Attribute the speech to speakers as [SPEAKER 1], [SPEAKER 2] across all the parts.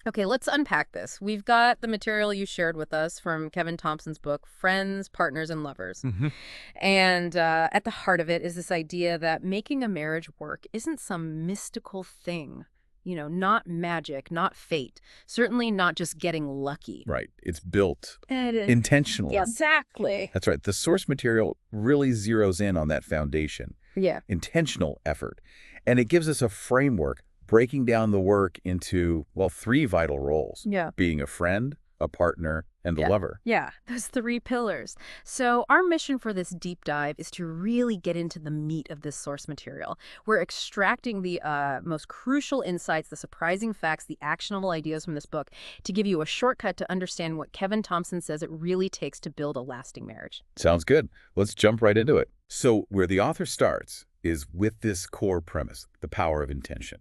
[SPEAKER 1] Okay, let's unpack this. We've got the material you shared with us from Kevin Thompson's book, Friends, Partners, and Lovers.
[SPEAKER 2] Hmm.
[SPEAKER 1] And at the heart of it is this idea that making a marriage work isn't some mystical thing. Not magic, not fate. Certainly not just getting lucky.
[SPEAKER 2] Right. It's built
[SPEAKER 1] And
[SPEAKER 2] intentionally.
[SPEAKER 1] exactly.
[SPEAKER 2] That's right. The source material really zeroes in on that foundation,
[SPEAKER 1] Yeah.
[SPEAKER 2] intentional effort. And it gives us a framework breaking down the work into, well, three vital roles:
[SPEAKER 1] Yeah.
[SPEAKER 2] being a friend, a partner, and a lover.
[SPEAKER 1] Yeah, those three pillars. So our mission for this deep dive is to really get into the meat of this source material. We're extracting the most crucial insights, the surprising facts, the actionable ideas from this book to give you a shortcut to understand what Kevin Thompson says it really takes to build a lasting marriage.
[SPEAKER 2] Sounds good. Let's jump right into it. So where the author starts is with this core premise, the power of intention.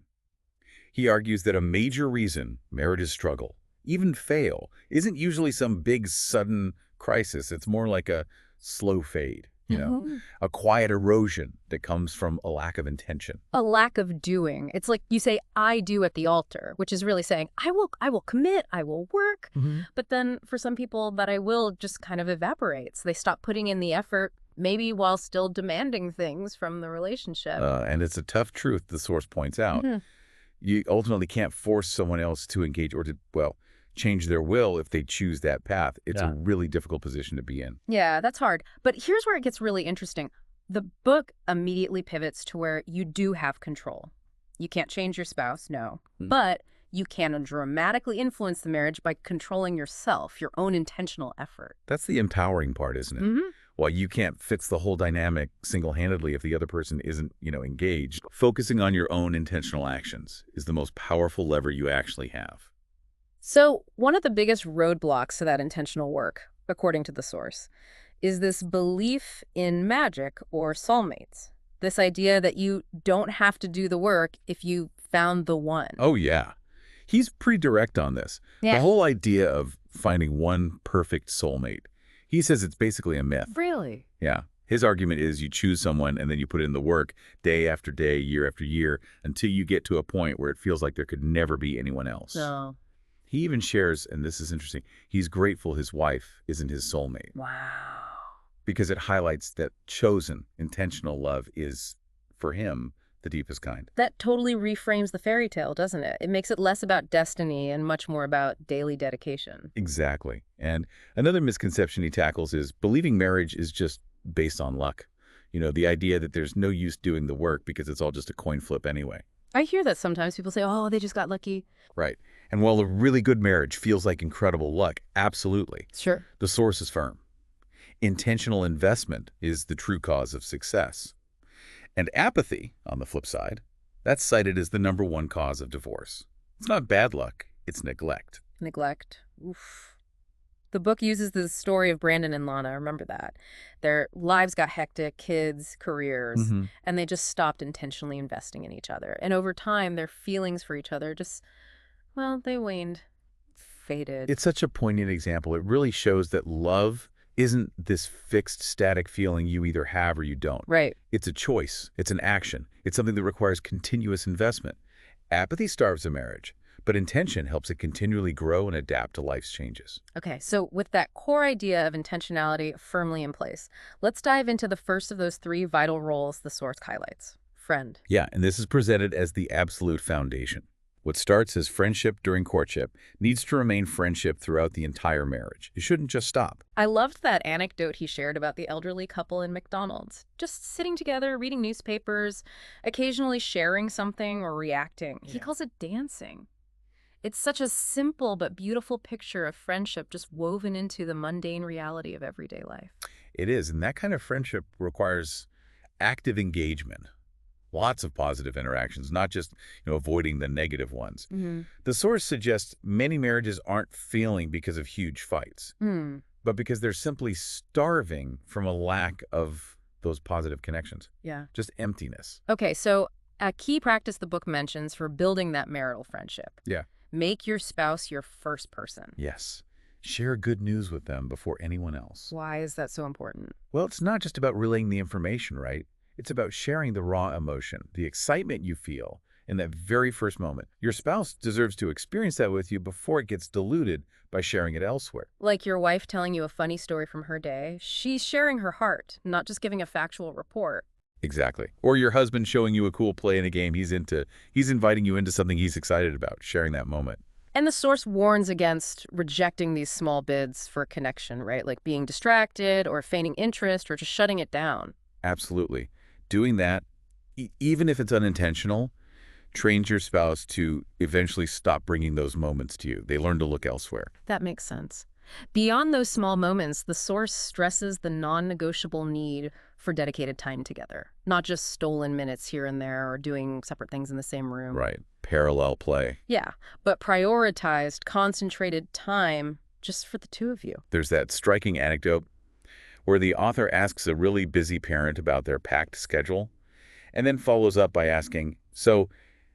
[SPEAKER 2] He argues that a major reason marriages struggle, even fail, isn't usually some big sudden crisis. It's more like a slow fade, a quiet erosion that comes from a lack of intention.
[SPEAKER 1] A lack of doing. It's like you say, I do at the altar, which is really saying, I will commit, I will work. But then for some people, that I will just kind of evaporates. They stop putting in the effort, maybe while still demanding things from the relationship.
[SPEAKER 2] And it's a tough truth, the source points out. You ultimately can't force someone else to engage or to, well, change their will if they choose that path. It's a really difficult position to be in.
[SPEAKER 1] Yeah, that's hard. But here's where it gets really interesting. The book immediately pivots to where you do have control. You can't change your spouse, no. But you can dramatically influence the marriage by controlling yourself, your own intentional effort.
[SPEAKER 2] That's the empowering part, isn't it? While you can't fix the whole dynamic single-handedly if the other person isn't, engaged, focusing on your own intentional actions is the most powerful lever you actually have.
[SPEAKER 1] So one of the biggest roadblocks to that intentional work, according to the source, is this belief in magic or soulmates. This idea that you don't have to do the work if you found the one.
[SPEAKER 2] Oh, yeah. He's pretty direct on this.
[SPEAKER 1] Yeah.
[SPEAKER 2] The whole idea of finding one perfect soulmate. He says it's basically a myth.
[SPEAKER 1] Really?
[SPEAKER 2] Yeah. His argument is you choose someone and then you put in the work day after day, year after year, until you get to a point where it feels like there could never be anyone else.
[SPEAKER 1] No.
[SPEAKER 2] He even shares, and this is interesting, he's grateful his wife isn't his soulmate.
[SPEAKER 1] Wow.
[SPEAKER 2] Because it highlights that chosen, intentional love is, for him, the deepest kind.
[SPEAKER 1] That totally reframes the fairy tale, doesn't it? It makes it less about destiny and much more about daily dedication.
[SPEAKER 2] Exactly. And another misconception he tackles is believing marriage is just based on luck. The idea that there's no use doing the work because it's all just a coin flip anyway.
[SPEAKER 1] I hear that sometimes. People say, oh, they just got lucky.
[SPEAKER 2] Right. And while a really good marriage feels like incredible luck, absolutely.
[SPEAKER 1] Sure.
[SPEAKER 2] The source is firm. Intentional investment is the true cause of success. And apathy, on the flip side, that's cited as the #1 cause of divorce. It's not bad luck, it's neglect.
[SPEAKER 1] Neglect. Oof. The book uses the story of Brandon and Lana. Remember that. Their lives got hectic, kids, careers, and they just stopped intentionally investing in each other. And over time, their feelings for each other just, well, they waned, faded.
[SPEAKER 2] It's such a poignant example. It really shows that love isn't this fixed, static feeling you either have or you don't.
[SPEAKER 1] Right.
[SPEAKER 2] It's a choice. It's an action. It's something that requires continuous investment. Apathy starves a marriage, but intention helps it continually grow and adapt to life's changes.
[SPEAKER 1] Okay, so with that core idea of intentionality firmly in place, let's dive into the first of those three vital roles the source highlights: friend.
[SPEAKER 2] Yeah, and this is presented as the absolute foundation. What starts as friendship during courtship needs to remain friendship throughout the entire marriage. It shouldn't just stop.
[SPEAKER 1] I loved that anecdote he shared about the elderly couple in McDonald's. Just sitting together, reading newspapers, occasionally sharing something or reacting. He calls it dancing. It's such a simple but beautiful picture of friendship just woven into the mundane reality of everyday life.
[SPEAKER 2] It is, and that kind of friendship requires active engagement. Lots of positive interactions, not just avoiding the negative ones. The source suggests many marriages aren't failing because of huge fights, but because they're simply starving from a lack of those positive connections.
[SPEAKER 1] Yeah.
[SPEAKER 2] Just emptiness.
[SPEAKER 1] Okay, so a key practice the book mentions for building that marital friendship.
[SPEAKER 2] Yeah.
[SPEAKER 1] Make your spouse your first person.
[SPEAKER 2] Yes. Share good news with them before anyone else.
[SPEAKER 1] Why is that so important?
[SPEAKER 2] Well, it's not just about relaying the information, right? It's about sharing the raw emotion, the excitement you feel, in that very first moment. Your spouse deserves to experience that with you before it gets diluted by sharing it elsewhere.
[SPEAKER 1] Like your wife telling you a funny story from her day. She's sharing her heart, not just giving a factual report.
[SPEAKER 2] Exactly. Or your husband showing you a cool play in a game he's into. He's inviting you into something he's excited about, sharing that moment.
[SPEAKER 1] And the source warns against rejecting these small bids for connection, right? Like being distracted or feigning interest or just shutting it down.
[SPEAKER 2] Absolutely. Doing that, even if it's unintentional, trains your spouse to eventually stop bringing those moments to you. They learn to look elsewhere.
[SPEAKER 1] That makes sense. Beyond those small moments, the source stresses the non-negotiable need for dedicated time together, not just stolen minutes here and there or doing separate things in the same room.
[SPEAKER 2] Right. Parallel play.
[SPEAKER 1] Yeah, but prioritized, concentrated time just for the two of you.
[SPEAKER 2] There's that striking anecdote where the author asks a really busy parent about their packed schedule and then follows up by asking, so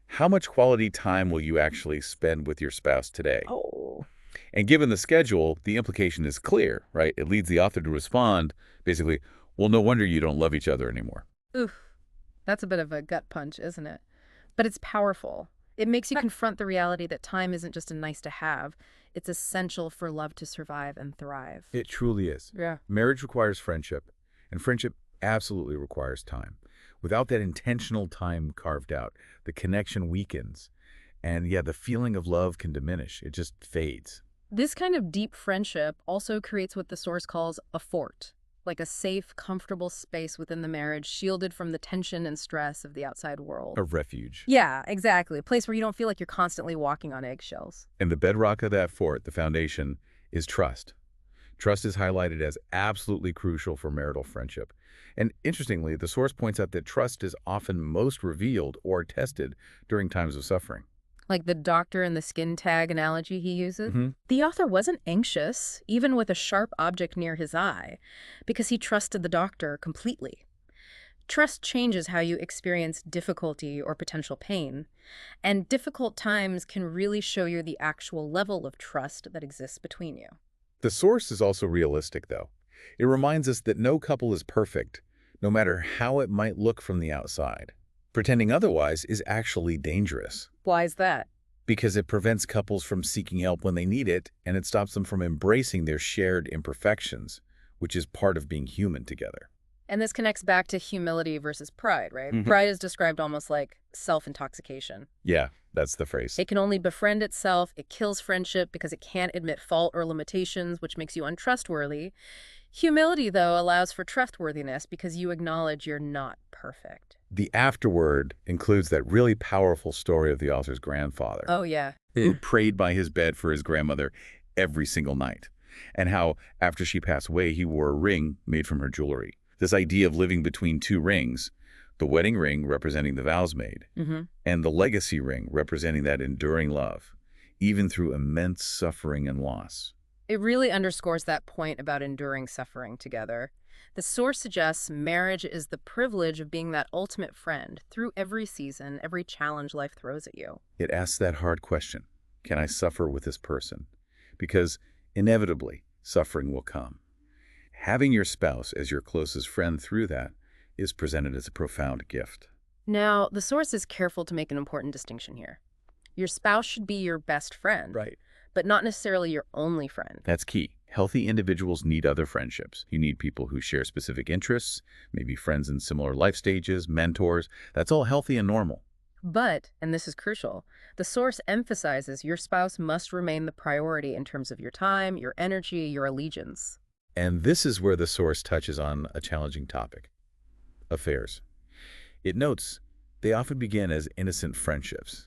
[SPEAKER 2] how much quality time will you actually spend with your spouse today?
[SPEAKER 1] Oh.
[SPEAKER 2] And given the schedule, the implication is clear, right? It leads the author to respond, basically, well, no wonder you don't love each other anymore.
[SPEAKER 1] Oof. That's a bit of a gut punch, isn't it? But it's powerful. It makes you confront the reality that time isn't just a nice to have. It's essential for love to survive and thrive.
[SPEAKER 2] It truly is.
[SPEAKER 1] Yeah.
[SPEAKER 2] Marriage requires friendship, and friendship absolutely requires time. Without that intentional time carved out, the connection weakens. And yeah, the feeling of love can diminish. It just fades.
[SPEAKER 1] This kind of deep friendship also creates what the source calls a fort, like a safe, comfortable space within the marriage, shielded from the tension and stress of the outside world.
[SPEAKER 2] A refuge.
[SPEAKER 1] Yeah, exactly. A place where you don't feel like you're constantly walking on eggshells.
[SPEAKER 2] And the bedrock of that fort, the foundation, is trust. Trust is highlighted as absolutely crucial for marital friendship. And interestingly, the source points out that trust is often most revealed or tested during times of suffering.
[SPEAKER 1] Like the doctor and the skin tag analogy he uses.
[SPEAKER 2] Mm-hmm.
[SPEAKER 1] The author wasn't anxious, even with a sharp object near his eye, because he trusted the doctor completely. Trust changes how you experience difficulty or potential pain, and difficult times can really show you the actual level of trust that exists between you.
[SPEAKER 2] The source is also realistic, though. It reminds us that no couple is perfect, no matter how it might look from the outside. Pretending otherwise is actually dangerous.
[SPEAKER 1] Why is that?
[SPEAKER 2] Because it prevents couples from seeking help when they need it, and it stops them from embracing their shared imperfections, which is part of being human together.
[SPEAKER 1] And this connects back to humility versus pride, right?
[SPEAKER 2] Mm-hmm.
[SPEAKER 1] Pride is described almost like self-intoxication.
[SPEAKER 2] Yeah, that's the phrase.
[SPEAKER 1] It can only befriend itself. It kills friendship because it can't admit fault or limitations, which makes you untrustworthy. Humility, though, allows for trustworthiness because you acknowledge you're not perfect.
[SPEAKER 2] The afterword includes that really powerful story of the author's grandfather,
[SPEAKER 1] Oh, yeah.
[SPEAKER 2] who prayed by his bed for his grandmother every single night, and how, after she passed away, he wore a ring made from her jewelry. This idea of living between two rings, the wedding ring representing the vows made, and the legacy ring representing that enduring love, even through immense suffering and loss.
[SPEAKER 1] It really underscores that point about enduring suffering together. The source suggests marriage is the privilege of being that ultimate friend through every season, every challenge life throws at you.
[SPEAKER 2] It asks that hard question, can I suffer with this person? Because inevitably, suffering will come. Having your spouse as your closest friend through that is presented as a profound gift.
[SPEAKER 1] Now, the source is careful to make an important distinction here. Your spouse should be your best friend,
[SPEAKER 2] Right.
[SPEAKER 1] but not necessarily your only friend.
[SPEAKER 2] That's key. Healthy individuals need other friendships. You need people who share specific interests, maybe friends in similar life stages, mentors. That's all healthy and normal.
[SPEAKER 1] But, and this is crucial, the source emphasizes your spouse must remain the priority in terms of your time, your energy, your allegiance.
[SPEAKER 2] And this is where the source touches on a challenging topic: affairs. It notes they often begin as innocent friendships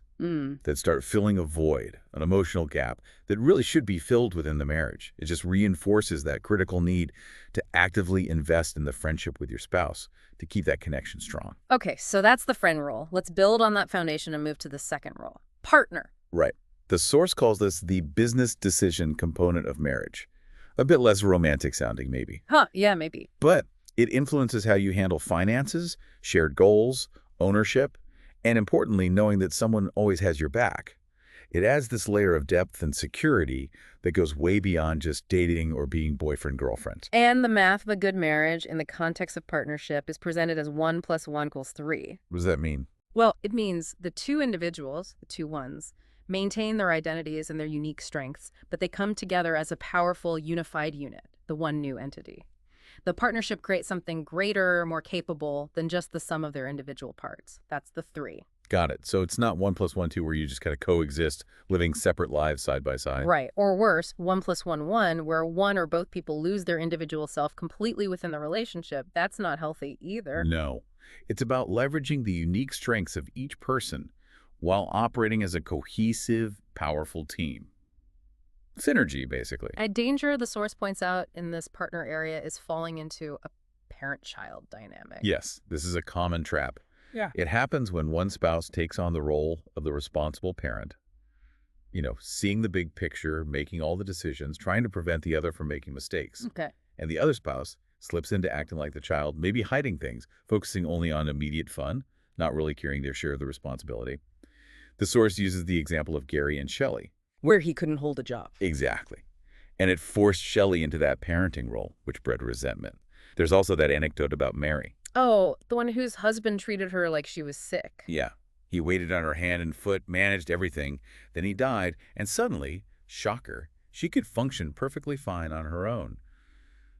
[SPEAKER 2] that start filling a void, an emotional gap that really should be filled within the marriage. It just reinforces that critical need to actively invest in the friendship with your spouse to keep that connection strong.
[SPEAKER 1] Okay, so that's the friend role. Let's build on that foundation and move to the second role. Partner.
[SPEAKER 2] Right. The source calls this the business decision component of marriage. A bit less romantic sounding, maybe.
[SPEAKER 1] Huh, yeah, maybe.
[SPEAKER 2] But it influences how you handle finances, shared goals, ownership, and importantly, knowing that someone always has your back. It adds this layer of depth and security that goes way beyond just dating or being boyfriend-girlfriend.
[SPEAKER 1] And the math of a good marriage in the context of partnership is presented as 1 + 1 = 3.
[SPEAKER 2] What does that mean?
[SPEAKER 1] Well, it means the two individuals, the two ones, maintain their identities and their unique strengths, but they come together as a powerful, unified unit, the one new entity. The partnership creates something greater, more capable than just the sum of their individual parts. That's the three.
[SPEAKER 2] Got it. So it's not 1 + 1, 2, where you just kind of coexist, living separate lives side by side.
[SPEAKER 1] Right. Or worse, 1 + 1, 1, where one or both people lose their individual self completely within the relationship. That's not healthy either.
[SPEAKER 2] No. It's about leveraging the unique strengths of each person while operating as a cohesive, powerful team. Synergy, basically.
[SPEAKER 1] A danger the source points out in this partner area is falling into a parent-child dynamic.
[SPEAKER 2] Yes, this is a common trap.
[SPEAKER 1] Yeah.
[SPEAKER 2] It happens when one spouse takes on the role of the responsible parent, seeing the big picture, making all the decisions, trying to prevent the other from making mistakes.
[SPEAKER 1] Okay.
[SPEAKER 2] And the other spouse slips into acting like the child, maybe hiding things, focusing only on immediate fun, not really carrying their share of the responsibility. The source uses the example of Gary and Shelley.
[SPEAKER 1] Where he couldn't hold a job.
[SPEAKER 2] Exactly. And it forced Shelley into that parenting role, which bred resentment. There's also that anecdote about Mary.
[SPEAKER 1] Oh, the one whose husband treated her like she was sick.
[SPEAKER 2] Yeah. He waited on her hand and foot, managed everything. Then he died, and suddenly, shocker, she could function perfectly fine on her own.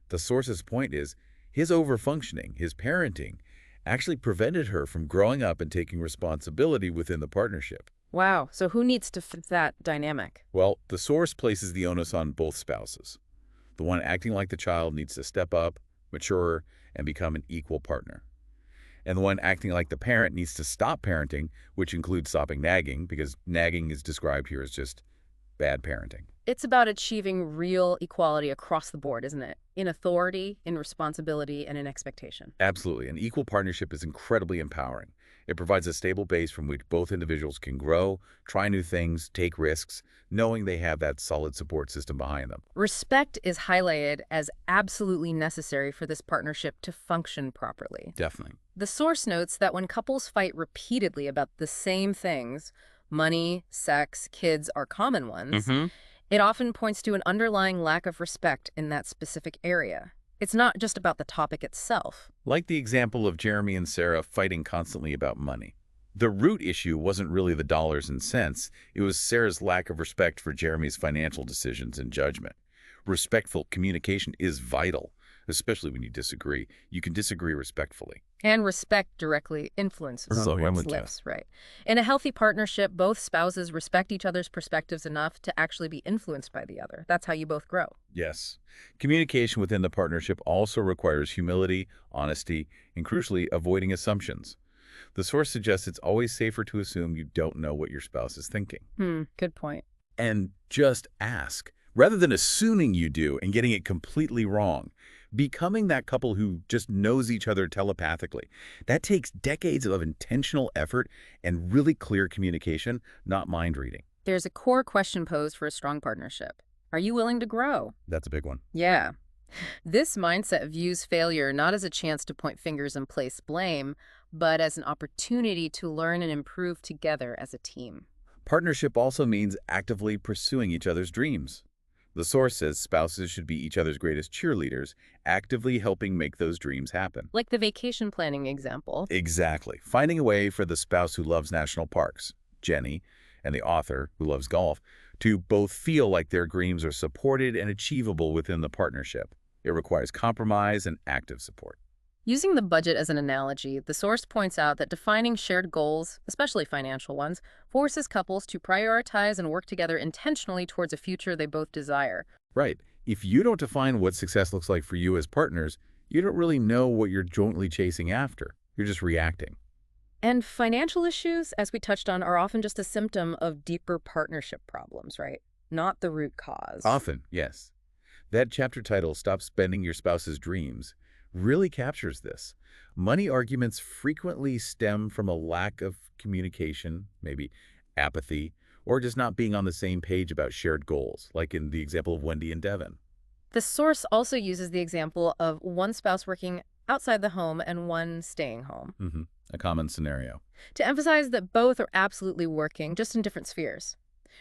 [SPEAKER 2] The source's point is, his overfunctioning, his parenting, actually prevented her from growing up and taking responsibility within the partnership.
[SPEAKER 1] Wow. So who needs to fit that dynamic?
[SPEAKER 2] Well, the source places the onus on both spouses. The one acting like the child needs to step up, mature, and become an equal partner. And the one acting like the parent needs to stop parenting, which includes stopping nagging, because nagging is described here as just bad parenting.
[SPEAKER 1] It's about achieving real equality across the board, isn't it? In authority, in responsibility, and in expectation.
[SPEAKER 2] Absolutely. An equal partnership is incredibly empowering. It provides a stable base from which both individuals can grow, try new things, take risks, knowing they have that solid support system behind them.
[SPEAKER 1] Respect is highlighted as absolutely necessary for this partnership to function properly.
[SPEAKER 2] Definitely.
[SPEAKER 1] The source notes that when couples fight repeatedly about the same things, money, sex, kids are common ones, it often points to an underlying lack of respect in that specific area. It's not just about the topic itself.
[SPEAKER 2] Like the example of Jeremy and Sarah fighting constantly about money. The root issue wasn't really the dollars and cents. It was Sarah's lack of respect for Jeremy's financial decisions and judgment. Respectful communication is vital, especially when you disagree. You can disagree respectfully.
[SPEAKER 1] And respect directly influences
[SPEAKER 2] So,
[SPEAKER 1] what's lives, right? In a healthy partnership, both spouses respect each other's perspectives enough to actually be influenced by the other. That's how you both grow.
[SPEAKER 2] Yes. Communication within the partnership also requires humility, honesty, and crucially, avoiding assumptions. The source suggests it's always safer to assume you don't know what your spouse is thinking.
[SPEAKER 1] Good point.
[SPEAKER 2] And just ask, rather than assuming you do and getting it completely wrong. Becoming that couple who just knows each other telepathically. That takes decades of intentional effort and really clear communication, not mind reading.
[SPEAKER 1] There's a core question posed for a strong partnership. Are you willing to grow?
[SPEAKER 2] That's a big one.
[SPEAKER 1] Yeah. This mindset views failure not as a chance to point fingers and place blame, but as an opportunity to learn and improve together as a team.
[SPEAKER 2] Partnership also means actively pursuing each other's dreams. The source says spouses should be each other's greatest cheerleaders, actively helping make those dreams happen.
[SPEAKER 1] Like the vacation planning example.
[SPEAKER 2] Exactly. Finding a way for the spouse who loves national parks, Jenny, and the author who loves golf, to both feel like their dreams are supported and achievable within the partnership. It requires compromise and active support.
[SPEAKER 1] Using the budget as an analogy, the source points out that defining shared goals, especially financial ones, forces couples to prioritize and work together intentionally towards a future they both desire.
[SPEAKER 2] Right. If you don't define what success looks like for you as partners, you don't really know what you're jointly chasing after. You're just reacting.
[SPEAKER 1] And financial issues, as we touched on, are often just a symptom of deeper partnership problems, right? Not the root cause.
[SPEAKER 2] Often, yes. That chapter title, Stop Spending Your Spouse's Dreams, really captures this. Money arguments frequently stem from a lack of communication, maybe apathy, or just not being on the same page about shared goals, like in the example of Wendy and Devin.
[SPEAKER 1] The source also uses the example of one spouse working outside the home and one staying home.
[SPEAKER 2] A common scenario.
[SPEAKER 1] To emphasize that both are absolutely working, just in different spheres.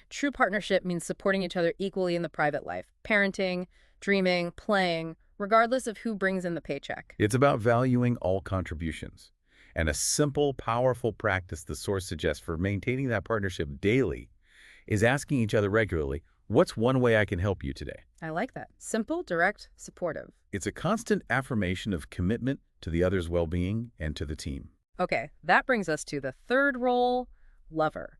[SPEAKER 1] True partnership means supporting each other equally in the private life, parenting, dreaming, playing, regardless of who brings in the paycheck.
[SPEAKER 2] It's about valuing all contributions. And a simple, powerful practice the source suggests for maintaining that partnership daily is asking each other regularly, what's one way I can help you today?
[SPEAKER 1] I like that. Simple, direct, supportive.
[SPEAKER 2] It's a constant affirmation of commitment to the other's well-being and to the team.
[SPEAKER 1] Okay, that brings us to the third role, lover.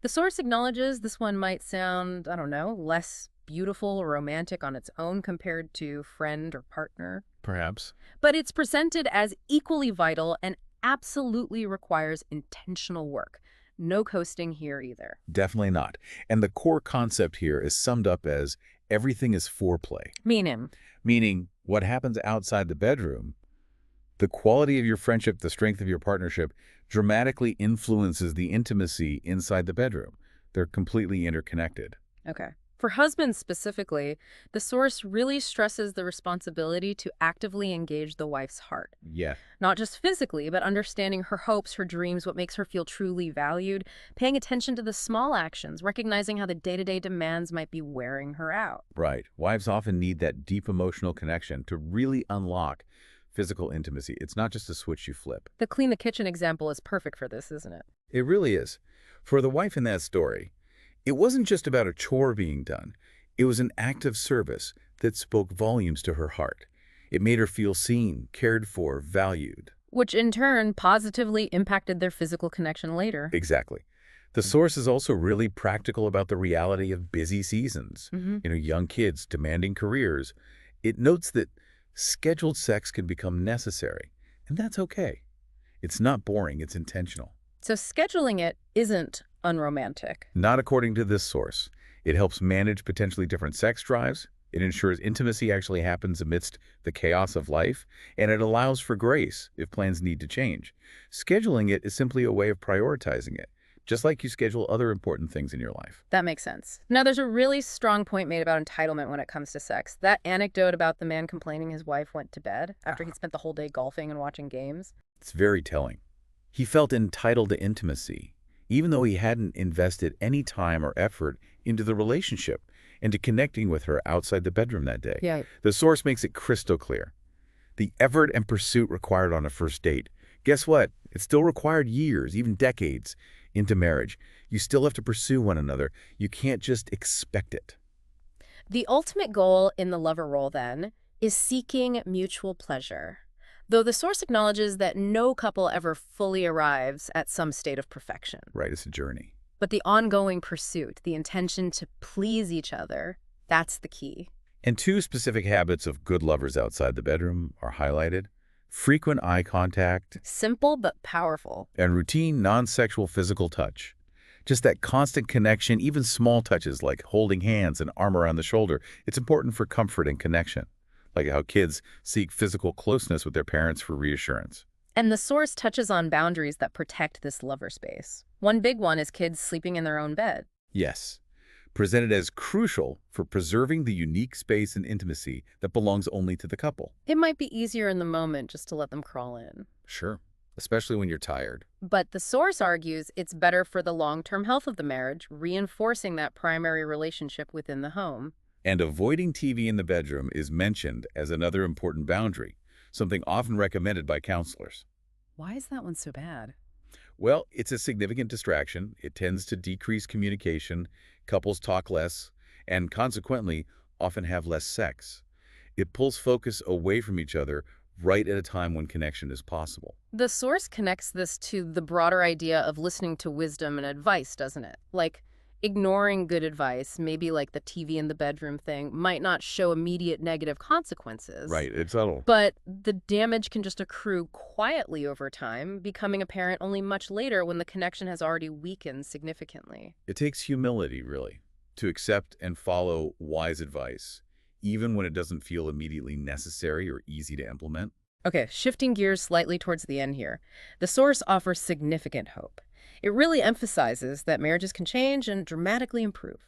[SPEAKER 1] The source acknowledges this one might sound, I don't know, less beautiful or romantic on its own compared to friend or partner.
[SPEAKER 2] Perhaps.
[SPEAKER 1] But it's presented as equally vital and absolutely requires intentional work. No coasting here either.
[SPEAKER 2] Definitely not. And the core concept here is summed up as everything is foreplay,
[SPEAKER 1] Meaning,
[SPEAKER 2] meaning what happens outside the bedroom, the quality of your friendship, the strength of your partnership, dramatically influences the intimacy inside the bedroom. They're completely interconnected.
[SPEAKER 1] okay. For husbands specifically, the source really stresses the responsibility to actively engage the wife's heart.
[SPEAKER 2] Yeah,
[SPEAKER 1] Not just physically, but understanding her hopes, her dreams, what makes her feel truly valued, paying attention to the small actions, recognizing how the day-to-day demands might be wearing her out.
[SPEAKER 2] right. Wives often need that deep emotional connection to really unlock physical intimacy. It's not just a switch you flip.
[SPEAKER 1] The clean the kitchen example is perfect for this, isn't it?
[SPEAKER 2] It really is. For the wife in that story, it wasn't just about a chore being done. It was an act of service that spoke volumes to her heart. It made her feel seen, cared for, valued.
[SPEAKER 1] Which in turn positively impacted their physical connection later.
[SPEAKER 2] Exactly. The source is also really practical about the reality of busy seasons. Young kids, demanding careers. It notes that scheduled sex can become necessary, and that's okay. It's not boring, it's intentional.
[SPEAKER 1] So scheduling it isn't unromantic.
[SPEAKER 2] Not according to this source. It helps manage potentially different sex drives. It ensures intimacy actually happens amidst the chaos of life, and it allows for grace if plans need to change. Scheduling it is simply a way of prioritizing it, just like you schedule other important things in your life.
[SPEAKER 1] That makes sense. Now, there's a really strong point made about entitlement when it comes to sex. That anecdote about the man complaining his wife went to bed after he'd spent the whole day golfing and watching games.
[SPEAKER 2] It's very telling. He felt entitled to intimacy, even though he hadn't invested any time or effort into the relationship and to connecting with her outside the bedroom that day.
[SPEAKER 1] Yeah.
[SPEAKER 2] The source makes it crystal clear. The effort and pursuit required on a first date, guess what? It still required years, even decades, into marriage. You still have to pursue one another. You can't just expect it.
[SPEAKER 1] The ultimate goal in the lover role, then, is seeking mutual pleasure. Though the source acknowledges that no couple ever fully arrives at some state of perfection.
[SPEAKER 2] Right, it's a journey.
[SPEAKER 1] But the ongoing pursuit, the intention to please each other, that's the key.
[SPEAKER 2] And two specific habits of good lovers outside the bedroom are highlighted: frequent eye contact
[SPEAKER 1] Simple but powerful.
[SPEAKER 2] and routine non-sexual physical touch. Just that constant connection, even small touches like holding hands and arm around the shoulder, it's important for comfort and connection, like how kids seek physical closeness with their parents for reassurance.
[SPEAKER 1] And the source touches on boundaries that protect this lover space. One big one is kids sleeping in their own bed.
[SPEAKER 2] Yes, presented as crucial for preserving the unique space and intimacy that belongs only to the couple.
[SPEAKER 1] It might be easier in the moment just to let them crawl in.
[SPEAKER 2] Sure, especially when you're tired.
[SPEAKER 1] But the source argues it's better for the long-term health of the marriage, reinforcing that primary relationship within the home.
[SPEAKER 2] And avoiding TV in the bedroom is mentioned as another important boundary, something often recommended by counselors.
[SPEAKER 1] Why is that one so bad?
[SPEAKER 2] Well, it's a significant distraction. It tends to decrease communication, couples talk less, and consequently often have less sex. It pulls focus away from each other right at a time when connection is possible.
[SPEAKER 1] The source connects this to the broader idea of listening to wisdom and advice, doesn't it? Like, ignoring good advice, maybe like the TV in the bedroom thing, might not show immediate negative consequences.
[SPEAKER 2] Right, it's subtle.
[SPEAKER 1] But the damage can just accrue quietly over time, becoming apparent only much later when the connection has already weakened significantly.
[SPEAKER 2] It takes humility, really, to accept and follow wise advice, even when it doesn't feel immediately necessary or easy to implement.
[SPEAKER 1] Okay, shifting gears slightly towards the end here. The source offers significant hope. It really emphasizes that marriages can change and dramatically improve.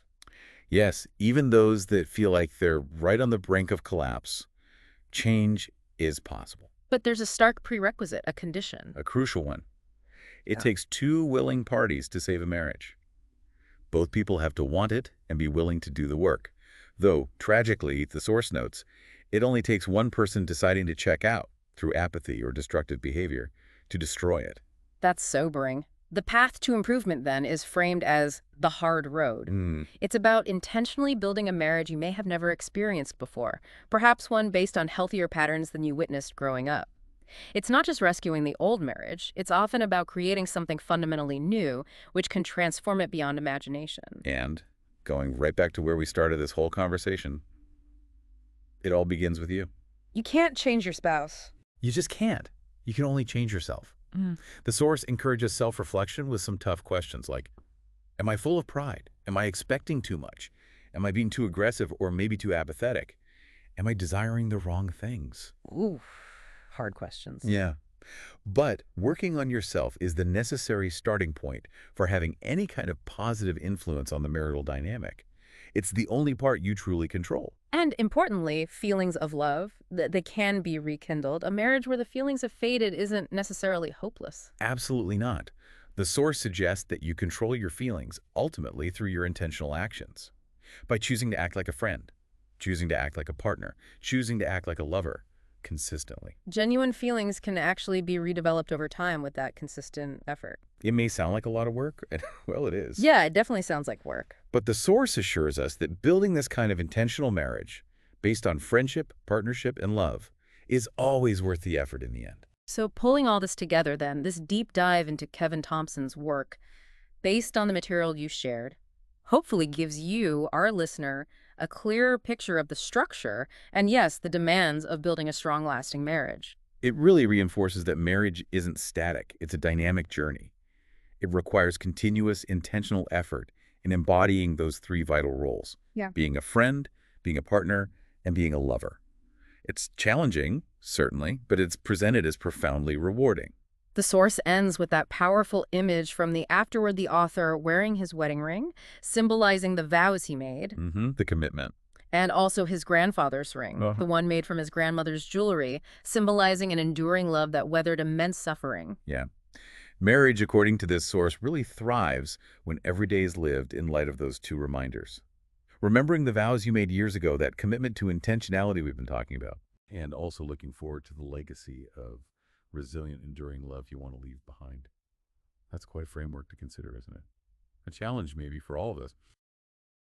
[SPEAKER 2] Yes, even those that feel like they're right on the brink of collapse, change is possible.
[SPEAKER 1] But there's a stark prerequisite, a condition.
[SPEAKER 2] A crucial one. It
[SPEAKER 1] Yeah.
[SPEAKER 2] takes two willing parties to save a marriage. Both people have to want it and be willing to do the work. Though, tragically, the source notes, it only takes one person deciding to check out through apathy or destructive behavior to destroy it.
[SPEAKER 1] That's sobering. The path to improvement, then, is framed as the hard road.
[SPEAKER 2] Hmm.
[SPEAKER 1] It's about intentionally building a marriage you may have never experienced before, perhaps one based on healthier patterns than you witnessed growing up. It's not just rescuing the old marriage, it's often about creating something fundamentally new, which can transform it beyond imagination.
[SPEAKER 2] And going right back to where we started this whole conversation, it all begins with you.
[SPEAKER 1] You can't change your spouse.
[SPEAKER 2] You just can't. You can only change yourself.
[SPEAKER 1] Mm.
[SPEAKER 2] The source encourages self-reflection with some tough questions like, am I full of pride? Am I expecting too much? Am I being too aggressive or maybe too apathetic? Am I desiring the wrong things?
[SPEAKER 1] Ooh, hard questions.
[SPEAKER 2] Yeah. But working on yourself is the necessary starting point for having any kind of positive influence on the marital dynamic. It's the only part you truly control.
[SPEAKER 1] And importantly, feelings of love, they can be rekindled. A marriage where the feelings have faded isn't necessarily hopeless.
[SPEAKER 2] Absolutely not. The source suggests that you control your feelings ultimately through your intentional actions. By choosing to act like a friend, choosing to act like a partner, choosing to act like a lover, consistently.
[SPEAKER 1] Genuine feelings can actually be redeveloped over time with that consistent effort.
[SPEAKER 2] It may sound like a lot of work, and well, it is.
[SPEAKER 1] Yeah, it definitely sounds like work.
[SPEAKER 2] But the source assures us that building this kind of intentional marriage, based on friendship, partnership, and love, is always worth the effort in the end.
[SPEAKER 1] So pulling all this together then, this deep dive into Kevin Thompson's work, based on the material you shared, hopefully gives you, our listener, a clearer picture of the structure and, yes, the demands of building a strong, lasting marriage.
[SPEAKER 2] It really reinforces that marriage isn't static. It's a dynamic journey. It requires continuous, intentional effort in embodying those three vital roles.
[SPEAKER 1] Yeah.
[SPEAKER 2] Being a friend, being a partner, and being a lover. It's challenging, certainly, but it's presented as profoundly rewarding.
[SPEAKER 1] The source ends with that powerful image from the afterward the author wearing his wedding ring, symbolizing the vows he made,
[SPEAKER 2] The commitment.
[SPEAKER 1] and also his grandfather's ring, the one made from his grandmother's jewelry, symbolizing an enduring love that weathered immense suffering.
[SPEAKER 2] Yeah. Marriage, according to this source, really thrives when every day is lived in light of those two reminders. Remembering the vows you made years ago, that commitment to intentionality we've been talking about, and also looking forward to the legacy of resilient, enduring love you want to leave behind. That's quite a framework to consider, isn't it? A challenge maybe for all of us.